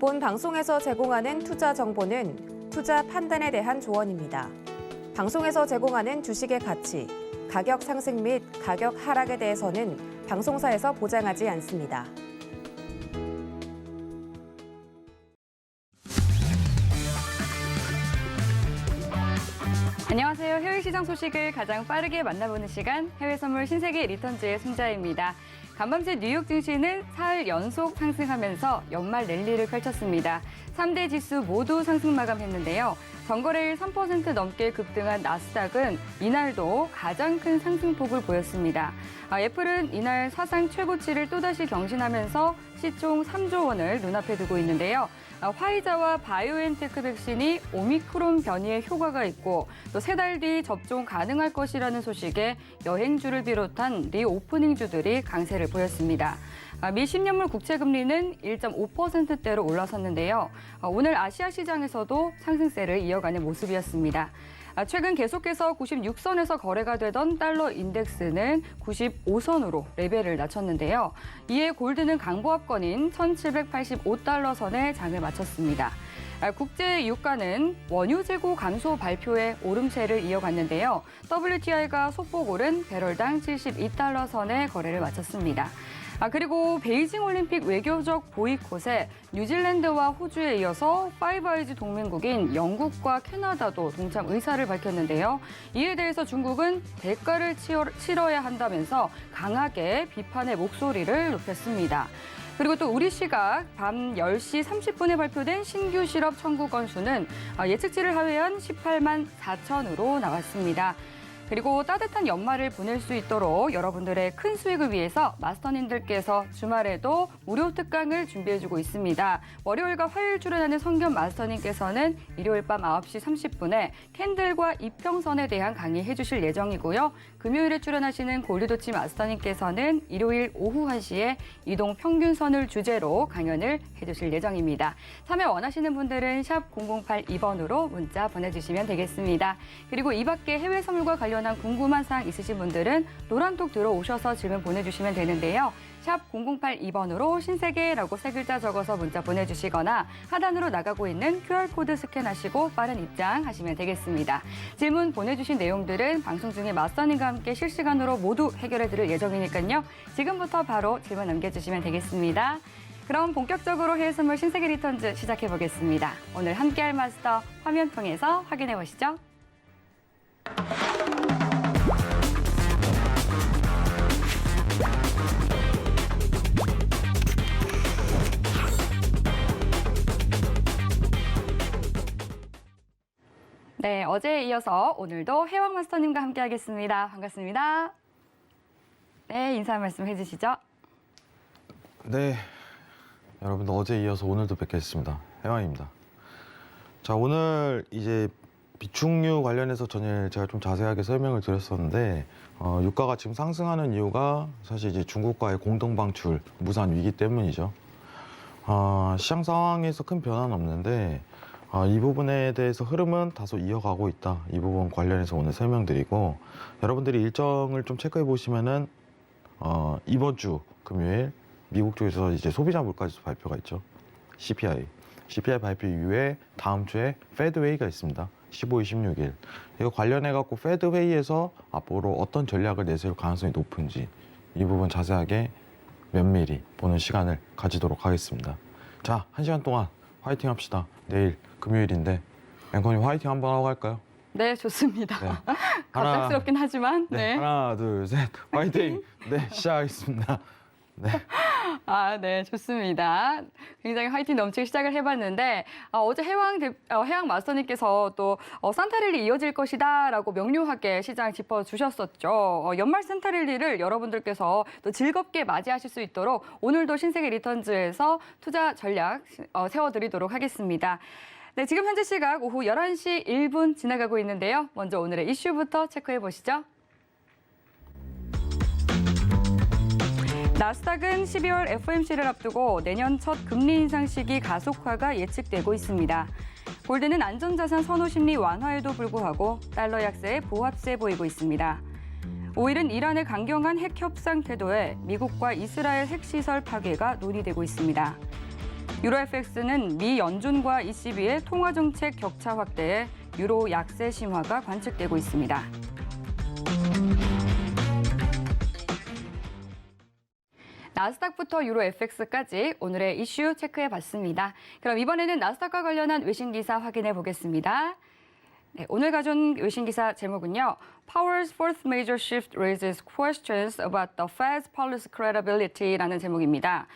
본 방송에서 제공하는 투자 정보는 투자 판단에 대한 조언입니다. 방송에서 제공하는 주식의 가치, 가격 상승 및 가격 하락에 대해서는 방송사에서 보장하지 않습니다. 안녕하세요. 해외 시장 소식을 가장 빠르게 만나보는 시간, 해외 선물 신세계 리턴즈의 손자입니다. 간밤새 뉴욕 증시는 사흘 연속 상승하면서 연말 랠리를 펼쳤습니다. 3대 지수 모두 상승 마감했는데요. 전거래일 3% 넘게 급등한 나스닥은 이날도 가장 큰 상승폭을 보였습니다. 애플은 이날 사상 최고치를 또다시 경신하면서 시총 3조 원을 눈앞에 두고 있는데요. 화이자와 바이오엔테크 백신이 오미크론 변이에 효과가 있고 또 3달 뒤 접종 가능할 것이라는 소식에 여행주를 비롯한 리오프닝주들이 강세를 보였습니다. 미 10년물 국채금리는 1.5%대로 올라섰는데요. 오늘 아시아 시장에서도 상승세를 이어가는 모습이었습니다. 최근 계속해서 96선에서 거래가 되던 달러 인덱스는 95선으로 레벨을 낮췄는데요. 이에 골드는 강보합권인 1,785달러 선에 장을 마쳤습니다. 국제 유가는 원유 재고 감소 발표에 오름세를 이어갔는데요. WTI가 소폭 오른 배럴당 72달러 선에 거래를 마쳤습니다. 그리고 베이징 올림픽 외교적 보이콧에 뉴질랜드와 호주에 이어서 파이브 아이즈 동맹국인 영국과 캐나다도 동참 의사를 밝혔는데요. 이에 대해서 중국은 대가를 치러야 한다면서 강하게 비판의 목소리를 높였습니다. 그리고 또 우리 시각 밤 10시 30분에 발표된 신규 실업 청구 건수는 예측치를 하회한 18만 4천으로 나왔습니다. 그리고 따뜻한 연말을 보낼 수 있도록 여러분들의 큰 수익을 위해서 마스터님들께서 주말에도 무료 특강을 준비해주고 있습니다. 월요일과 화요일 출연하는 성견 마스터님께서는 일요일 밤 9시 30분에 캔들과 이평선에 대한 강의해 주실 예정이고요. 금요일에 출연하시는 골드도치 마스터님께서는 일요일 오후 1시에 이동 평균선을 주제로 강연을 해주실 예정입니다. 참여 원하시는 분들은 샵 0082번으로 문자 보내주시면 되겠습니다. 그리고 이 밖에 해외 선물과 관련한 궁금한 사항 있으신 분들은 노란톡 들어오셔서 질문 보내주시면 되는데요. 샵 0082번으로 신세계라고 3글자 적어서 문자 보내주시거나 하단으로 나가고 있는 QR코드 스캔하시고 빠른 입장하시면 되겠습니다. 질문 보내주신 내용들은 방송 중에 마스터님과 함께 실시간으로 모두 해결해드릴 예정이니까요. 지금부터 바로 질문 남겨주시면 되겠습니다. 그럼 본격적으로 해외 선물 신세계 리턴즈 시작해보겠습니다. 오늘 함께할 마스터 화면 통해서 확인해보시죠. 네, 어제에 이어서 오늘도 해왕 마스터님과 함께하겠습니다. 반갑습니다. 네, 인사 말씀 해주시죠. 네, 여러분들 어제에 이어서 오늘도 뵙겠습니다. 해왕입니다. 자, 오늘 이제 비축유 관련해서 전에 제가 좀 자세하게 설명을 드렸었는데 유가가 지금 상승하는 이유가 사실 이제 중국과의 공동 방출 무산 위기 때문이죠. 시장 상황에서 큰 변화는 없는데 이 부분에 대해서 흐름은 다소 이어가고 있다. 이 부분 관련해서 오늘 설명드리고 여러분들이 일정을 좀 체크해 보시면은 이번 주 금요일 미국 쪽에서 이제 소비자 물가지수 발표가 있죠. CPI 발표 이후에 다음 주에 페드 회의가 있습니다. 15일, 16일. 이거 관련해 갖고 페드 회의에서 앞으로 어떤 전략을 내세울 가능성이 높은지 이 부분 자세하게 면밀히 보는 시간을 가지도록 하겠습니다. 자, 1시간 동안 화이팅 합시다. 내일 금요일인데 앵커님 화이팅 한번 하고 갈까요? 네, 좋습니다. 네. 갑작스럽긴 하지만. 네. 하나, 둘, 셋, 화이팅! 네, 시작하겠습니다. 네. 네, 좋습니다. 굉장히 화이팅 넘치게 시작을 해봤는데 어제 해왕 마스터님께서 또 산타랠리 이어질 것이다라고 명료하게 시장 짚어주셨었죠. 연말 산타랠리를 여러분들께서 또 즐겁게 맞이하실 수 있도록 오늘도 신세계 리턴즈에서 투자 전략 세워드리도록 하겠습니다. 네, 지금 현재 시각 오후 11시 1분 지나가고 있는데요. 먼저 오늘의 이슈부터 체크해 보시죠. 나스닥은 12월 FOMC를 앞두고 내년 첫 금리 인상 시기 가속화가 예측되고 있습니다. 골드는 안전자산 선호 심리 완화에도 불구하고 달러 약세에 보합세 보이고 있습니다. 5일은 이란의 강경한 핵 협상 태도에 미국과 이스라엘 핵시설 파괴가 논의되고 있습니다. 유로 FX는 미 연준과 ECB의 통화 정책 격차 확대에 유로 약세 심화가 관측되고 있습니다. 나스닥부터 유로 FX까지 오늘의 이슈 체크해봤습니다. 그럼 이번에는 나스닥과 관련한 외신 기사 확인해 보겠습니다. 네, 오늘 가져온 외신 기사 제목은요. Powell's fourth major shift raises questions about the Fed's policy credibility라는 제목입니다.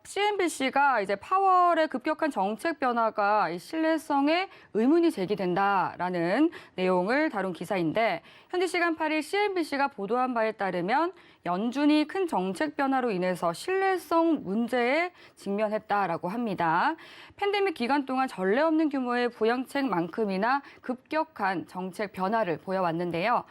CNBC가 이제 파월의 급격한 정책 변화가 이 신뢰성에 의문이 제기된다라는 내용을 다룬 기사인데 현지 시간 8일 CNBC가 보도한 바에 따르면 연준이 큰 정책 변화로 인해서 신뢰성 문제에 직면했다라고 합니다. 팬데믹 기간 동안 전례 없는 규모의 부양책만큼이나 급격한 정책 변화를 보여왔는데요.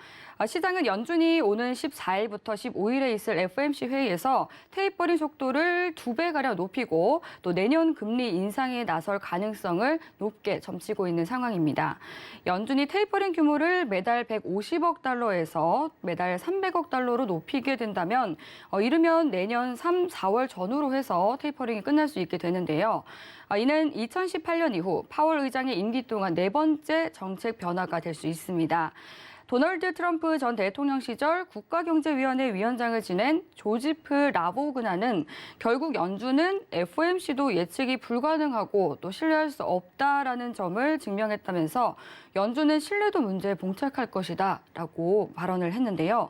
시장은 연준이 오는 14일부터 15일에 있을 FOMC 회의에서 테이퍼링 속도를 2배가량 높이고 또 내년 금리 인상에 나설 가능성을 높게 점치고 있는 상황입니다. 연준이 테이퍼링 규모를 매달 150억 달러에서 매달 300억 달러로 높이게 된다면 이르면 내년 3, 4월 전후로 해서 테이퍼링이 끝날 수 있게 되는데요. 이는 2018년 이후 파월 의장의 임기 동안 4번째 정책 변화가 될 수 있습니다. 도널드 트럼프 전 대통령 시절 국가경제위원회 위원장을 지낸 조지프 라보그나는 결국 연준은 FOMC도 예측이 불가능하고 또 신뢰할 수 없다라는 점을 증명했다면서 연준은 신뢰도 문제에 봉착할 것이다 라고 발언을 했는데요.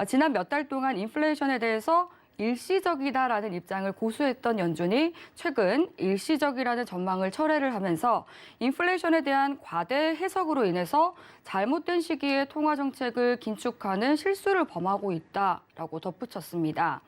지난 몇 달 동안 인플레이션에 대해서 일시적이다라는 입장을 고수했던 연준이 최근 일시적이라는 전망을 철회를 하면서 인플레이션에 대한 과대 해석으로 인해서 잘못된 시기에 통화 정책을 긴축하는 실수를 범하고 있다라고 덧붙였습니다.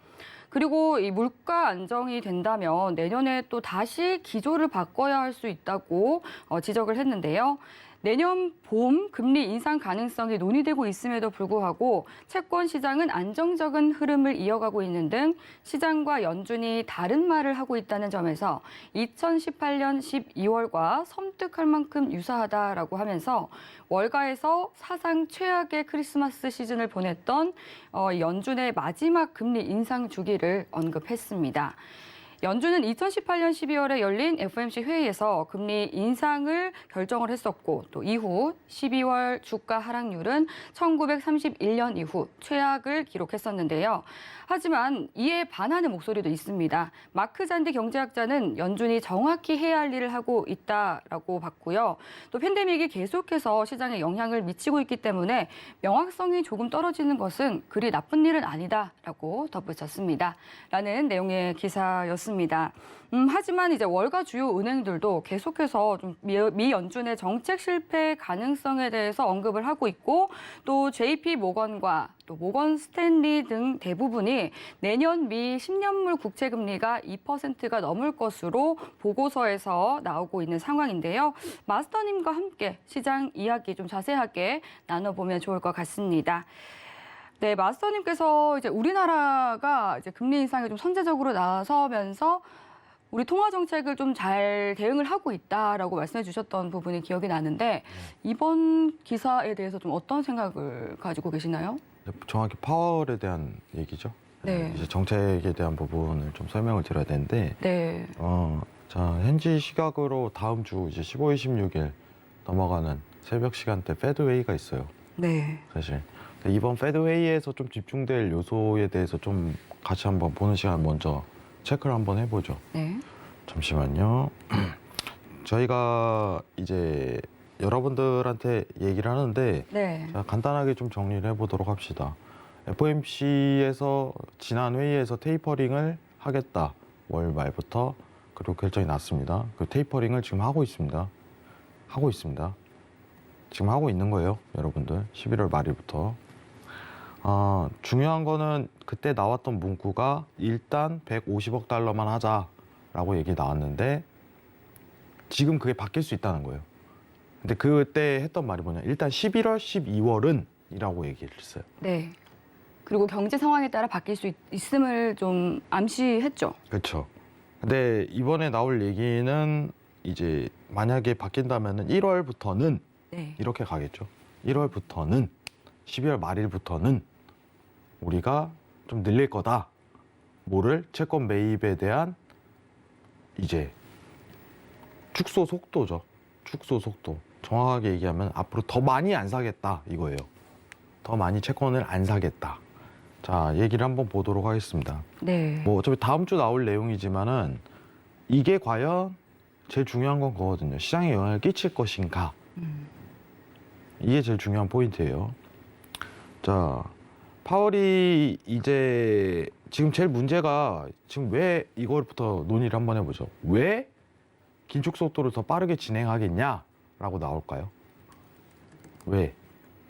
그리고 이 물가 안정이 된다면 내년에 또 다시 기조를 바꿔야 할 수 있다고 지적을 했는데요. 내년 봄 금리 인상 가능성이 논의되고 있음에도 불구하고 채권 시장은 안정적인 흐름을 이어가고 있는 등 시장과 연준이 다른 말을 하고 있다는 점에서 2018년 12월과 섬뜩할 만큼 유사하다라고 하면서 월가에서 사상 최악의 크리스마스 시즌을 보냈던 연준의 마지막 금리 인상 주기를 언급했습니다. 연준은 2018년 12월에 열린 FOMC 회의에서 금리 인상을 결정을 했었고 또 이후 12월 주가 하락률은 1931년 이후 최악을 기록했었는데요. 하지만 이에 반하는 목소리도 있습니다. 마크 잔디 경제학자는 연준이 정확히 해야 할 일을 하고 있다라고 봤고요. 또 팬데믹이 계속해서 시장에 영향을 미치고 있기 때문에 명확성이 조금 떨어지는 것은 그리 나쁜 일은 아니다라고 덧붙였습니다. 라는 내용의 기사였습니다. 하지만 이제 월가 주요 은행들도 계속해서 좀 미 연준의 정책 실패 가능성에 대해서 언급을 하고 있고 또 JP 모건과 또 모건 스탠리 등 대부분이 내년 미 10년물 국채 금리가 2%가 넘을 것으로 보고서에서 나오고 있는 상황인데요. 마스터님과 함께 시장 이야기 좀 자세하게 나눠보면 좋을 것 같습니다. 네, 마스터님께서 이제 우리나라가 이제 금리 인상에 좀 선제적으로 나서면서 우리 통화 정책을 좀 잘 대응을 하고 있다라고 말씀해 주셨던 부분이 기억이 나는데 이번 기사에 대해서 좀 어떤 생각을 가지고 계시나요? 정확히 파월에 대한 얘기죠. 네. 이제 정책에 대한 부분을 좀 설명을 드려야 되는데, 네. 자, 현지 시각으로 다음 주 이제 15일, 16일 넘어가는 새벽 시간대 패드 회의가 있어요. 네. 사실 이번 패드 회의에서 좀 집중될 요소에 대해서 좀 같이 한번 보는 시간 먼저 체크를 한번 해보죠. 네. 잠시만요. 저희가 이제 여러분들한테 얘기를 하는데 네. 자, 간단하게 좀 정리를 해보도록 합시다. FOMC에서 지난 회의에서 테이퍼링을 하겠다. 월 말부터 그리고 결정이 났습니다. 그 테이퍼링을 지금 하고 있습니다. 지금 하고 있는 거예요, 여러분들. 11월 말일부터. 중요한 거는 그때 나왔던 문구가 일단 150억 달러만 하자라고 얘기 나왔는데 지금 그게 바뀔 수 있다는 거예요. 근데 그때 했던 말이 뭐냐? 일단 11월, 12월은 이라고 얘기를 했어요. 네. 그리고 경제 상황에 따라 바뀔 수 있음을 좀 암시했죠. 그렇죠. 근데 이번에 나올 얘기는 이제 만약에 바뀐다면은 1월부터는 네. 이렇게 가겠죠. 1월부터는 12월 말일부터는 우리가 좀 늘릴 거다. 뭐를 채권 매입에 대한 이제 축소 속도죠. 축소 속도. 정확하게 얘기하면 앞으로 더 많이 안 사겠다 이거예요. 더 많이 채권을 안 사겠다. 자, 얘기를 한번 보도록 하겠습니다. 네. 뭐 어차피 다음 주 나올 내용이지만은 이게 과연 제일 중요한 건 그거거든요. 시장에 영향을 끼칠 것인가. 이게 제일 중요한 포인트예요. 자, 파월이 이제 지금 제일 문제가 지금 왜 이걸부터 논의를 한번 해보죠. 왜 긴축 속도를 더 빠르게 진행하겠냐라고 나올까요? 왜?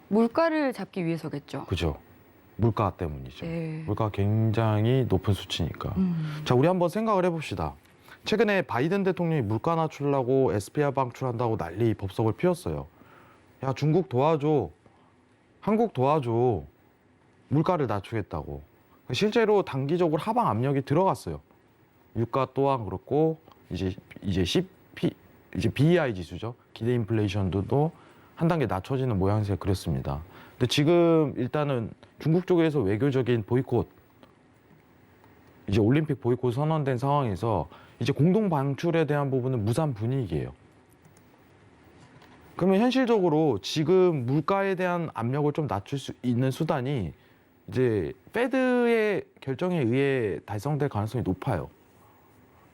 물가를 잡기 위해서겠죠. 그죠? 물가 때문이죠. 네. 물가가 굉장히 높은 수치니까. 자, 우리 한번 생각을 해봅시다. 최근에 바이든 대통령이 물가 낮추려고 SPR 방출한다고 난리 법석을 피웠어요. 야, 중국 도와줘. 한국 도와줘. 물가를 낮추겠다고. 실제로 단기적으로 하방 압력이 들어갔어요. 유가 또한 그렇고 이제 BEI 지수죠. 기대 인플레이션도 한 단계 낮춰지는 모양새가 그랬습니다. 근데 지금 일단은 중국 쪽에서 외교적인 보이콧, 이제 올림픽 보이콧 선언된 상황에서 이제 공동 방출에 대한 부분은 무산 분위기예요. 그러면 현실적으로 지금 물가에 대한 압력을 좀 낮출 수 있는 수단이 이제 페드의 결정에 의해 달성될 가능성이 높아요.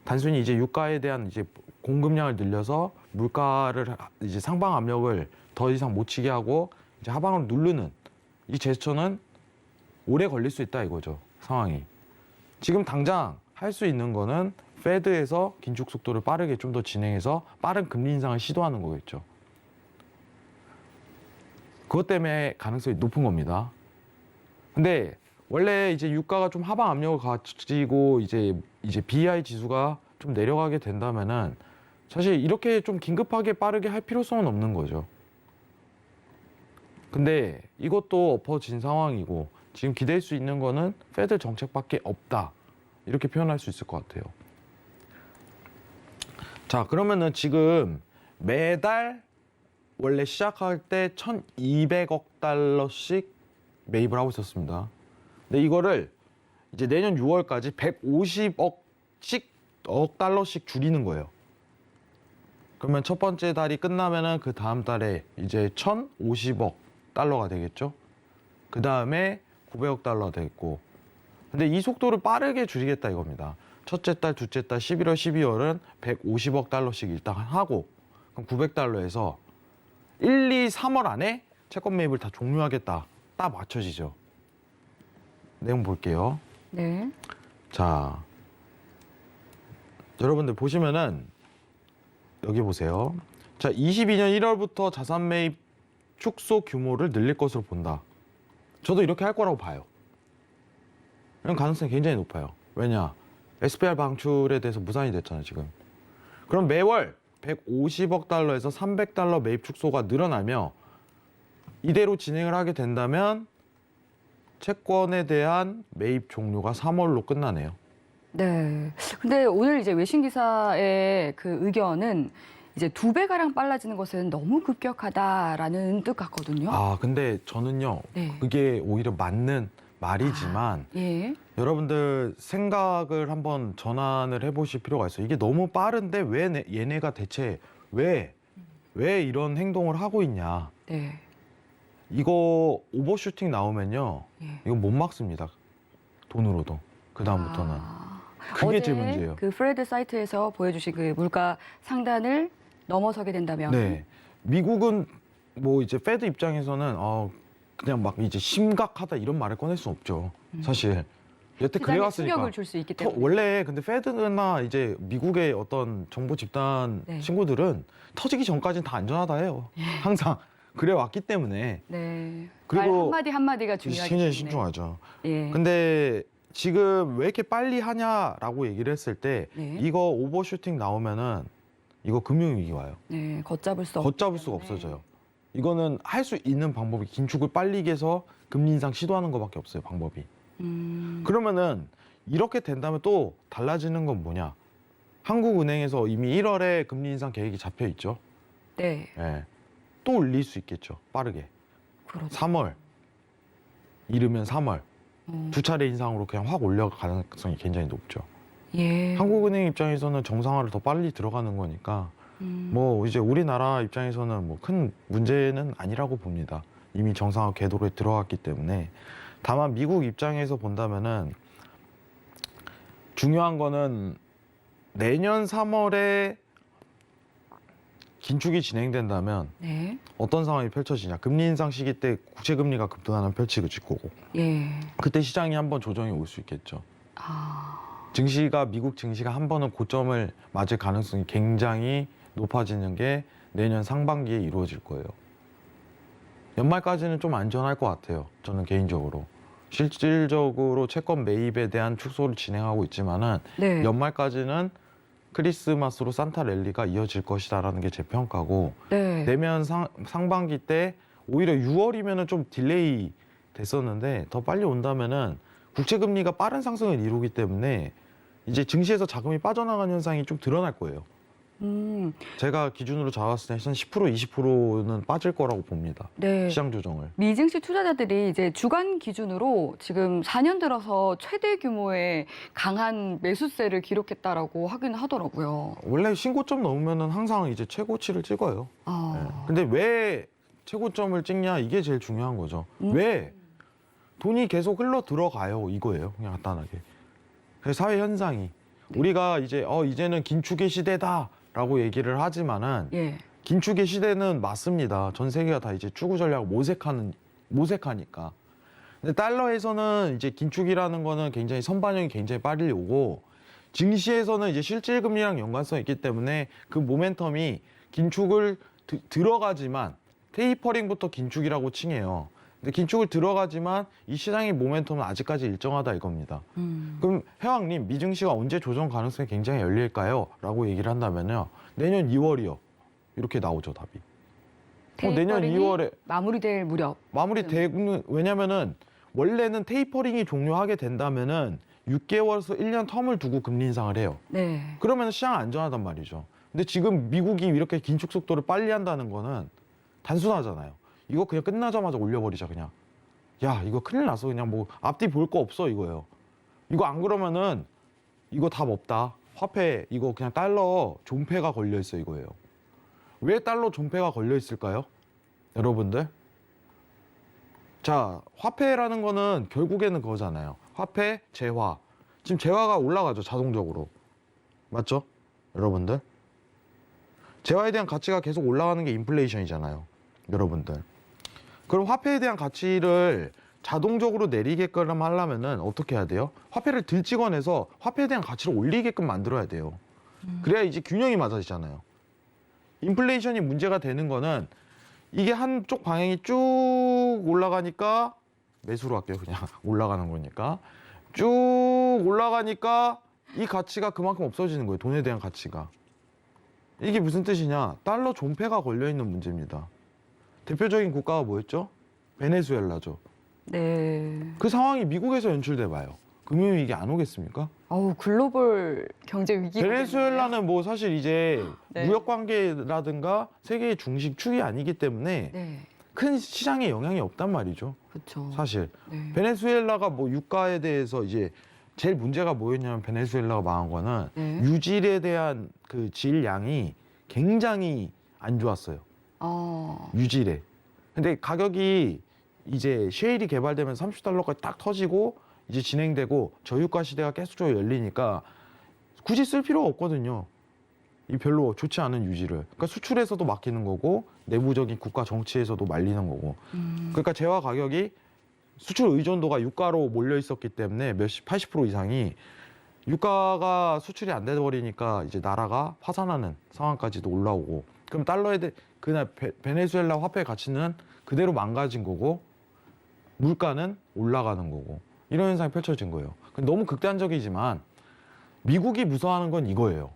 단순히 이제 유가에 대한 이제 공급량을 늘려서 물가를 이제 상방 압력을 더 이상 못 치게 하고 이제 하방으로 누르는 이 제스처는 오래 걸릴 수 있다 이거죠, 상황이. 지금 당장 할 수 있는 거는 페드에서 긴축 속도를 빠르게 좀 더 진행해서 빠른 금리 인상을 시도하는 거겠죠. 그것 때문에 가능성이 높은 겁니다. 근데 원래 이제 유가가 좀 하방 압력을 가지고 이제 BEI 지수가 좀 내려가게 된다면은 사실 이렇게 좀 긴급하게 빠르게 할 필요성은 없는 거죠. 근데 이것도 엎어진 상황이고 지금 기댈 수 있는 거는 페드 정책밖에 없다. 이렇게 표현할 수 있을 것 같아요. 자, 그러면은 지금 매달 원래 시작할 때 1,200억 달러씩 매입을 하고 있었습니다. 근데 이거를 이제 내년 6월까지 150억 달러씩 줄이는 거예요. 그러면 첫 번째 달이 끝나면은 그 다음 달에 이제 1,050억 달러가 되겠죠. 그 다음에 900억 달러가 되겠고. 근데 이 속도를 빠르게 줄이겠다 이겁니다. 첫째 달, 둘째 달, 11월, 12월은 150억 달러씩 일단 하고, 그럼 900달러에서 1, 2, 3월 안에 채권 매입을 다 종료하겠다. 딱 맞춰지죠. 내용 볼게요. 네. 자, 여러분들 보시면은 여기 보세요. 자, 22년 1월부터 자산 매입 축소 규모를 늘릴 것으로 본다. 저도 이렇게 할 거라고 봐요. 이런 가능성이 굉장히 높아요. 왜냐? SPR 방출에 대해서 무산이 됐잖아요, 지금. 그럼 매월 150억 달러에서 300달러 매입 축소가 늘어나며 이대로 진행을 하게 된다면 채권에 대한 매입 종료가 3월로 끝나네요. 네. 근데 오늘 이제 외신 기사의 그 의견은 이제 2배가량 빨라지는 것은 너무 급격하다라는 뜻 같거든요. 아, 근데 저는요, 네. 그게 오히려 맞는 말이지만 예. 여러분들 생각을 한번 전환을 해보실 필요가 있어요. 이게 너무 빠른데 왜 얘네가 대체 왜 이런 행동을 하고 있냐. 네. 이거 오버슈팅 나오면요, 예. 이거 못 막습니다. 돈으로도. 그 다음부터는. 아, 그게 어제 제일 문제예요. 그 프레드 사이트에서 보여주신 그 물가 상단을 넘어서게 된다면 네. 미국은 뭐 이제 페드 입장에서는 그냥 막 이제 심각하다 이런 말을 꺼낼 수 없죠. 사실. 여태 시장에 그래왔으니까. 충격을 줄 수 있기 때문에. 원래 근데 페드나 이제 미국의 어떤 정보 집단 네. 친구들은 터지기 전까지는 다 안전하다 해요. 항상 그래 왔기 때문에. 네. 그리고 말 한마디 한마디가 중요하기 때문에. 굉장히 신중하죠. 예. 근데 지금 왜 이렇게 빨리 하냐라고 얘기를 했을 때 네. 이거 오버슈팅 나오면은 이거 금융위기 와요. 네, 걷잡을 수 걷잡을 수가 없어져요. 이거는 할 수 있는 방법이 긴축을 빨리 해서 금리 인상 시도하는 것밖에 없어요, 방법이. 그러면은 이렇게 된다면 또 달라지는 건 뭐냐? 한국은행에서 이미 1월에 금리 인상 계획이 잡혀 있죠. 네, 예. 또 올릴 수 있겠죠, 빠르게. 그렇죠. 3월, 이르면 3월. 어, 두 차례 인상으로 그냥 확 올려갈 가능성이 굉장히 높죠. 예. 한국은행 입장에서는 정상화를 더 빨리 들어가는 거니까 뭐 이제 우리나라 입장에서는 뭐 큰 문제는 아니라고 봅니다. 이미 정상화 궤도로에 들어갔기 때문에. 다만 미국 입장에서 본다면은 중요한 거는 내년 3월에 긴축이 진행된다면 네. 어떤 상황이 펼쳐지냐. 금리 인상 시기 때 국채 금리가 급등하는 펼치질 거고 예. 그때 시장이 한번 조정이 올 수 있겠죠. 아. 미국 증시가 한 번은 고점을 맞을 가능성이 굉장히 높아지는 게 내년 상반기에 이루어질 거예요. 연말까지는 좀 안전할 것 같아요. 저는 개인적으로. 실질적으로 채권 매입에 대한 축소를 진행하고 있지만은 네. 연말까지는 크리스마스로 산타 랠리가 이어질 것이다라는 게 제 평가고 네. 내년 상반기 때 오히려 6월이면은 좀 딜레이 됐었는데 더 빨리 온다면은 국채 금리가 빠른 상승을 이루기 때문에 이제 증시에서 자금이 빠져나가는 현상이 좀 드러날 거예요. 제가 기준으로 잡았을 때 한 10%, 20%는 빠질 거라고 봅니다. 네. 시장 조정을. 미증시 투자자들이 이제 주간 기준으로 지금 4년 들어서 최대 규모의 강한 매수세를 기록했다라고 하긴 하더라고요. 원래 신고점 넘으면은 항상 이제 최고치를 찍어요. 아. 네. 근데 왜 최고점을 찍냐 이게 제일 중요한 거죠. 왜 돈이 계속 흘러 들어가요 이거예요. 그냥 간단하게. 그래서 사회 현상이 우리가 이제는 긴축의 시대다라고 얘기를 하지만은 예. 긴축의 시대는 맞습니다. 전 세계가 다 이제 추구 전략을 모색하니까. 근데 달러에서는 이제 긴축이라는 거는 굉장히 선반영이 굉장히 빨리 오고 증시에서는 이제 실질 금리랑 연관성이 있기 때문에 그 모멘텀이 긴축을 들어가지만 테이퍼링부터 긴축이라고 칭해요. 근데 긴축을 들어가지만 이 시장의 모멘텀은 아직까지 일정하다 이겁니다. 그럼 해왕님 미증시가 언제 조정 가능성이 굉장히 열릴까요? 라고 얘기를 한다면요. 내년 2월이요. 이렇게 나오죠 답이. 내년 테이퍼링이 2월에 마무리될 무렵. 마무리되는 왜냐면은 원래는 테이퍼링이 종료하게 된다면은 6개월에서 1년 텀을 두고 금리 인상을 해요. 네. 그러면 시장 안전하단 말이죠. 근데 지금 미국이 이렇게 긴축 속도를 빨리 한다는 거는 단순하잖아요. 이거 그냥 끝나자마자 올려버리자 그냥. 야 이거 큰일 났어 그냥 뭐 앞뒤 볼 거 없어 이거예요. 이거 안 그러면은 이거 답 없다. 화폐 이거 그냥 달러 존폐가 걸려 있어 이거예요. 왜 달러 존폐가 걸려 있을까요? 여러분들? 자 화폐라는 거는 결국에는 그거잖아요. 화폐, 재화. 지금 재화가 올라가죠 자동적으로. 맞죠? 여러분들? 재화에 대한 가치가 계속 올라가는 게 인플레이션이잖아요. 여러분들. 그럼 화폐에 대한 가치를 자동적으로 내리게끔 하려면은 어떻게 해야 돼요? 화폐를 들 찍어내서 화폐에 대한 가치를 올리게끔 만들어야 돼요. 그래야 이제 균형이 맞아지잖아요. 인플레이션이 문제가 되는 거는 이게 한쪽 방향이 쭉 올라가니까 매수로 할게요. 그냥 올라가는 거니까. 쭉 올라가니까 이 가치가 그만큼 없어지는 거예요. 돈에 대한 가치가. 이게 무슨 뜻이냐? 달러 존폐가 걸려있는 문제입니다. 대표적인 국가가 뭐였죠? 베네수엘라죠. 네. 그 상황이 미국에서 연출돼 봐요. 금융위기 안 오겠습니까? 어우, 글로벌 경제 위기. 베네수엘라는 뭐 사실 이제 네. 무역 관계라든가 세계의 중심축이 아니기 때문에 네. 큰 시장에 영향이 없단 말이죠. 그렇죠. 사실 네. 베네수엘라가 뭐 유가에 대해서 이제 제일 문제가 뭐였냐면 베네수엘라가 망한 거는 네. 유질에 대한 그 질량이 굉장히 안 좋았어요. 유질에. 근데 가격이 이제 셰일이 개발되면 30달러까지 딱 터지고 이제 진행되고 저유가 시대가 계속적으로 열리니까 굳이 쓸 필요가 없거든요. 이 별로 좋지 않은 유지를. 그러니까 수출에서도 막히는 거고 내부적인 국가 정치에서도 말리는 거고. 그러니까 재화 가격이 수출 의존도가 유가로 몰려 있었기 때문에 80% 이상이 유가가 수출이 안 돼 버리니까 이제 나라가 파산하는 상황까지도 올라오고. 그럼 달러에 대해 그날 베네수엘라 화폐 가치는 그대로 망가진 거고 물가는 올라가는 거고 이런 현상이 펼쳐진 거예요. 너무 극단적이지만 미국이 무서워하는 건 이거예요.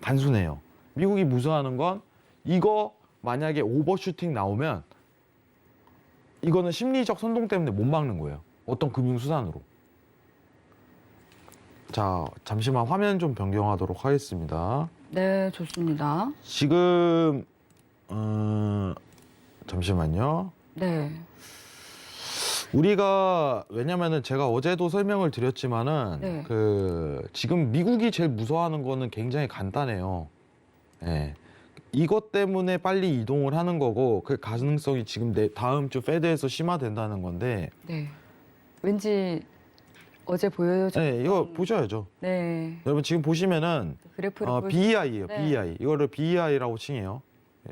단순해요. 미국이 무서워하는 건 이거 만약에 오버슈팅 나오면 이거는 심리적 선동 때문에 못 막는 거예요. 어떤 금융수단으로. 자, 잠시만 화면 좀 변경하도록 하겠습니다. 네, 좋습니다. 지금 잠시만요. 네. 왜냐면은 제가 어제도 설명을 드렸지만은 네. 지금 미국이 제일 무서워하는 거는 굉장히 간단해요. 예. 이것 때문에 빨리 이동을 하는 거고 그 가능성이 지금 다음 주 페드에서 심화된다는 건데. 네. 왠지 어제 보여줘. 네, 이거 보셔야죠. 네. 여러분 지금 보시면은 그래프를 보여. BEI예요. 네. BEI. 이거를 BEI라고 칭해요.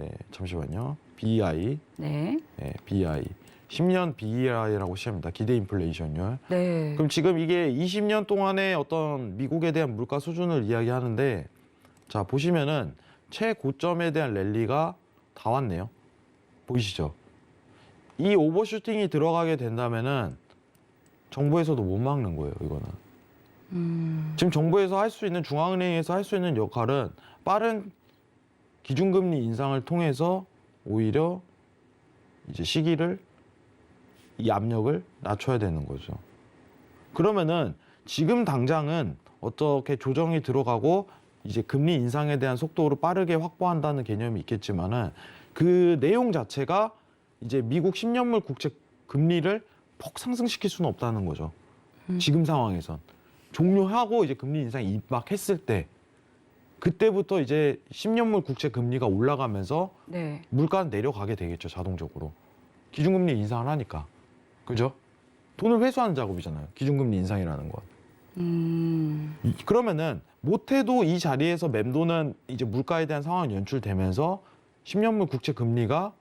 예, 잠시만요. BEI. 네. 예, BEI. 10년 BEI라고 칭합니다. 기대 인플레이션율. 네. 그럼 지금 이게 20년 동안의 어떤 미국에 대한 물가 수준을 이야기하는데, 자 보시면은 최고점에 대한 랠리가 다 왔네요. 보이시죠? 이 오버슈팅이 들어가게 된다면은 정부에서도 못 막는 거예요. 이거는 지금 정부에서 할 수 있는, 중앙은행에서 할 수 있는 역할은 빠른 기준금리 인상을 통해서 오히려 이제 이 압력을 낮춰야 되는 거죠. 그러면은 지금 당장은 어떻게 조정이 들어가고 이제 금리 인상에 대한 속도를 빠르게 확보한다는 개념이 있겠지만은 그 내용 자체가 이제 미국 10년물 국채 금리를 폭 상승시킬 수는 없다는 거죠. 지금 상황에선. 종료하고 이제 금리 인상이 입막했을 때 그때부터 이제 10년물 국채 금리가 올라가면서 네. 물가는 내려가게 되겠죠. 자동적으로. 기준금리 인상을 하니까. 그죠? 돈을 회수하는 작업이잖아요. 기준금리 인상이라는 건. 그러면은 못해도 이 자리에서 맴도는 이제 물가에 대한 상황이 연출되면서 10년물 국채 금리가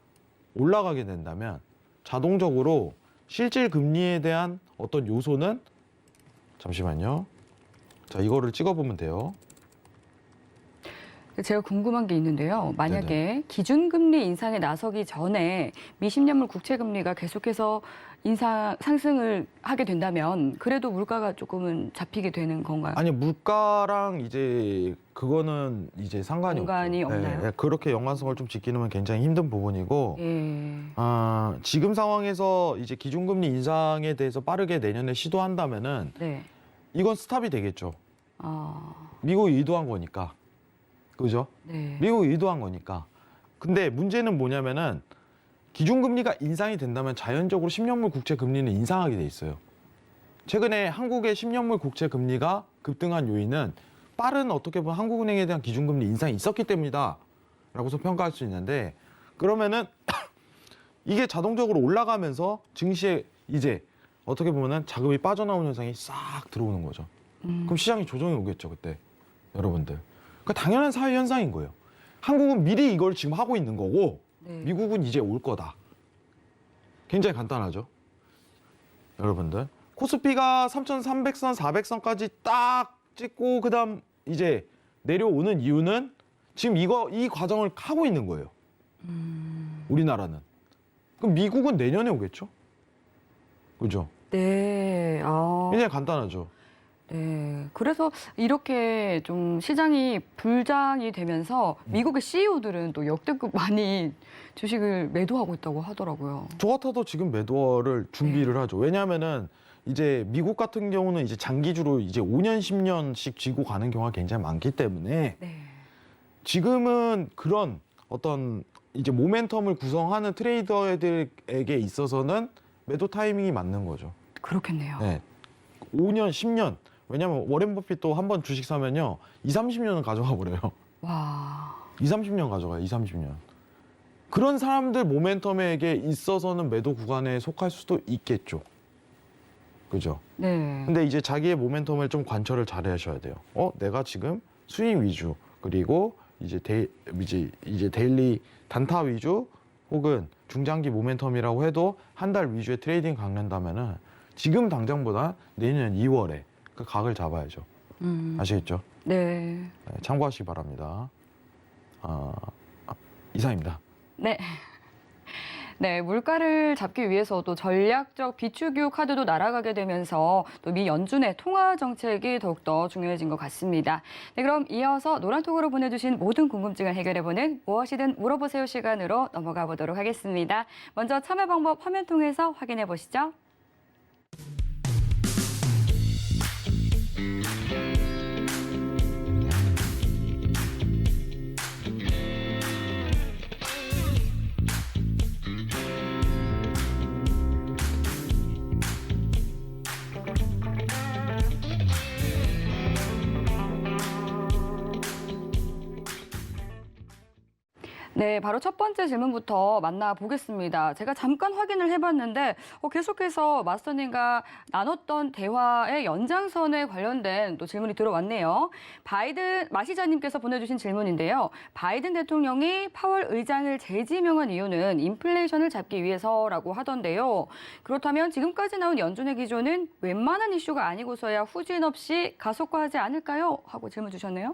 올라가게 된다면 자동적으로 실질 금리에 대한 어떤 요소는, 잠시만요. 자, 이거를 찍어보면 돼요. 제가 궁금한 게 있는데요. 만약에 기준금리 인상에 나서기 전에 미 10년물 국채금리가 계속해서 상승을 하게 된다면 그래도 물가가 조금은 잡히게 되는 건가요? 아니, 물가랑 이제 그거는 이제 상관이 연관이 없죠. 없나요? 예, 그렇게 연관성을 좀 짓기는 굉장히 힘든 부분이고, 예. 지금 상황에서 이제 기준금리 인상에 대해서 빠르게 내년에 시도한다면은 네. 이건 스탑이 되겠죠. 아, 미국이 의도한 거니까. 그죠? 네. 미국이 의도한 거니까. 근데 문제는 뭐냐면은 기준금리가 인상이 된다면 자연적으로 10년물 국채 금리는 인상하게 돼 있어요. 최근에 한국의 10년물 국채 금리가 급등한 요인은 빠른, 어떻게 보면 한국은행에 대한 기준금리 인상이 있었기 때문이다 라고서 평가할 수 있는데, 그러면은 이게 자동적으로 올라가면서 증시에 이제 어떻게 보면은 자금이 빠져나오는 현상이 싹 들어오는 거죠. 그럼 시장이 조정이 오겠죠, 그때. 여러분들. 그러니까 당연한 사회 현상인 거예요. 한국은 미리 이걸 지금 하고 있는 거고, 네. 미국은 이제 올 거다. 굉장히 간단하죠. 여러분들. 코스피가 3,300선, 400선까지 딱 찍고 그다음 이제 내려오는 이유는 지금 이 과정을 하고 있는 거예요. 우리나라는. 그럼 미국은 내년에 오겠죠? 그죠? 네. 굉장히 간단하죠. 네. 그래서 이렇게 좀 시장이 불장이 되면서 미국의 CEO들은 또 역대급 많이 주식을 매도하고 있다고 하더라고요. 저 같아도 지금 매도를 준비를 하죠. 왜냐하면은 이제 미국 같은 경우는 이제 장기주로 이제 5년, 10년씩 쥐고 가는 경우가 굉장히 많기 때문에 네. 지금은 그런 어떤 이제 모멘텀을 구성하는 트레이더들에게 있어서는 매도 타이밍이 맞는 거죠. 그렇겠네요. 네. 5년, 10년. 왜냐면 워렌 버핏도 한번 주식 사면요. 2, 30년은 가져가 버려요. 와. 2, 30년 가져가요. 2, 30년. 그런 사람들 모멘텀에게 있어서는 매도 구간에 속할 수도 있겠죠. 그죠? 네. 근데 이제 자기의 모멘텀을 좀 관철을 잘 하셔야 돼요. 내가 지금 스윙 위주, 그리고 이제 데일리 단타 위주, 혹은 중장기 모멘텀이라고 해도 한 달 위주의 트레이딩 강된다면은 지금 당장보다 내년 2월에 그 각을 잡아야죠. 아시겠죠? 네. 네, 참고하시기 바랍니다. 이상입니다. 네. 네, 물가를 잡기 위해서도 전략적 비축유 카드도 날아가게 되면서 또 미 연준의 통화 정책이 더욱더 중요해진 것 같습니다. 네, 그럼 이어서 노란톡으로 보내주신 모든 궁금증을 해결해보는 무엇이든 물어보세요 시간으로 넘어가 보도록 하겠습니다. 먼저 참여 방법 화면 통해서 확인해 보시죠. 네, 바로 첫 번째 질문부터 만나보겠습니다. 제가 잠깐 확인을 해봤는데 계속해서 마스터님과 나눴던 대화의 연장선에 관련된 또 질문이 들어왔네요. 마시자님께서 보내주신 질문인데요. 바이든 대통령이 파월 의장을 재지명한 이유는 인플레이션을 잡기 위해서라고 하던데요. 그렇다면 지금까지 나온 연준의 기조는 웬만한 이슈가 아니고서야 후진 없이 가속화하지 않을까요? 하고 질문 주셨네요.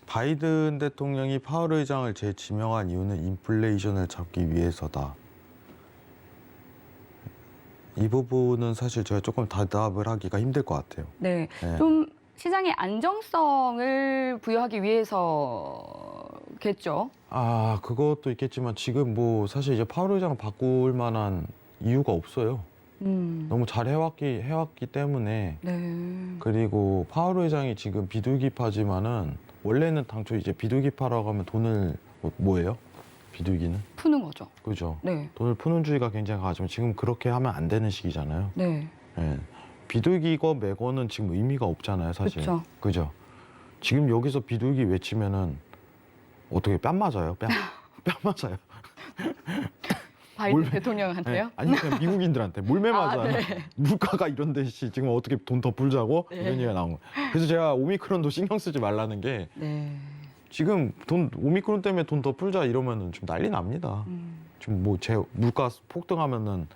바이든 대통령이 파월 의장을 재지명한 이유는 인플레이션을 잡기 위해서다. 이 부분은 사실 제가 조금 대답을 하기가 힘들 것 같아요. 네, 네. 좀 시장의 안정성을 부여하기 위해서겠죠. 아, 그것도 있겠지만 지금 뭐 사실 이제 파월 의장을 바꿀 만한 이유가 없어요. 너무 잘 해왔기 때문에. 네. 그리고 파월 의장이 지금 비둘기파지만은 원래는 당초 이제 비둘기파라고 하면 돈을 뭐예요? 비둘기는? 푸는 거죠. 그죠? 네. 돈을 푸는 주의가 굉장히 강하지만 지금 그렇게 하면 안 되는 시기잖아요. 네. 예. 비둘기고 매거는 지금 의미가 없잖아요, 사실. 그쵸. 그죠? 지금 여기서 비둘기 외치면은 어떻게 뺨 맞아요? 뺨 맞아요. 바이든 대통령한테요? 네. 아니 그냥 미국인들한테 몰매 맞아요. 네. 물가가 이런 데시 지금 어떻게 돈 더 불자고 네. 이런 얘기가 나온 거예요. 그래서 제가 오미크론도 신경 쓰지 말라는 게 네. 지금 오미크론 때문에 돈 더 풀자 이러면은 지금 난리 납니다. 지금 뭐 물가 폭등하면은